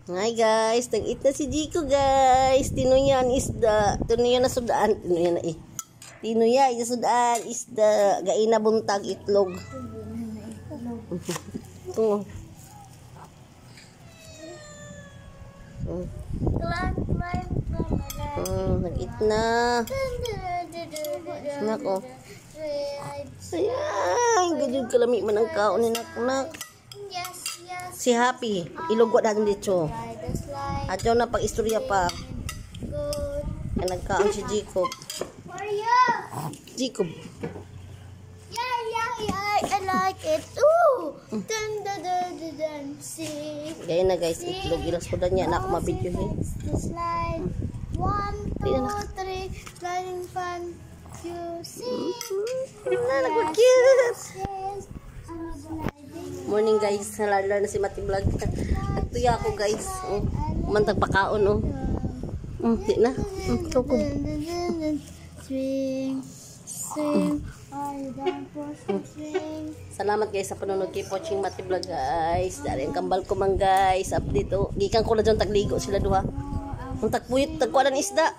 Hi guys, nag-eat na si Jico guys. Tinuyan isda. Tinuyan na sudaan. Tinuyan na eh. Tinuyan na sudaan isda. Gaina buntag itlog. Ito. Nag-eat na. Nako. Ayan, gajud kalami man ang kaon ni nak. Si Happy, ilugwa natin dito. At yun na pag-istorya pa. Nagkaon si Jacob. Jacob. Yeah, I like it. Ooh! Gaya na guys, itlog. Ilas ko na niya na ako mabidyo. Slide. 1, 2, 3. Sliding fun. You see? Nag-cute. Morning guys, nalarlar na si Mati Vlog. Nagtuya ako guys. Mantag pakaon oh. Di na. Tukob. Swing. Swing. Salamat guys sa panonood kay Poching Mati Vlog guys. Dari ang kambal ko man guys. Update oh. Gikan ko na dyan tagligo sila duha. Ang tagpuyot, tagkualan isda.